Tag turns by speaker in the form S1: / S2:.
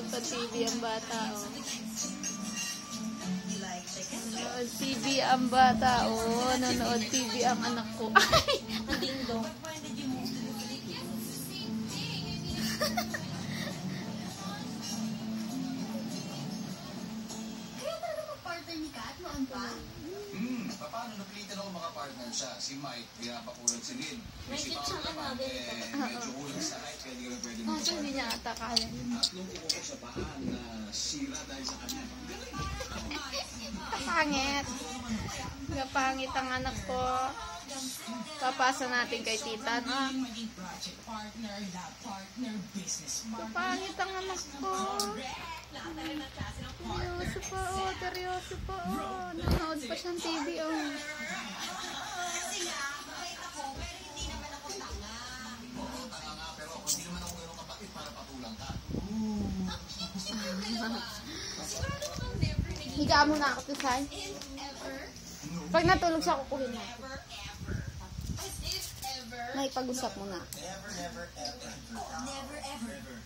S1: nanonood pa TV ang bata, oh. Nanonood TV ang bata, oh. Nanonood TV ang anak ko. Ay!
S2: Ang ding-dong.
S3: Kaya talaga mag-partner ni Kat noon pa?
S4: Paano napilitan ako makapartner siya? Si Mike, pinapakulat si Lynn.
S2: May
S4: Si
S2: cute siyang
S4: Paolo naman, medyo kulang sa height, kaya di ka pwede
S1: Kaso hindi niya ata kaya.
S4: At nung upo ko sa paan na sira dahil sa kanya.
S1: Kapangit. Kapangit ang anak ko. Papasa natin kay tita, no? Kapangit ang anak ko. Seryoso pa, oh. Seryoso pa, oh. Nanonood pa siyang TV, oh.
S4: Pero hindi naman ako gano'ng kapatid para patulang ka.
S1: Higa mo na ako, Tisay. Pag natulog siya, kukuhin mo. May pag-usap mo na.
S4: Never, never, ever.
S3: Never ever.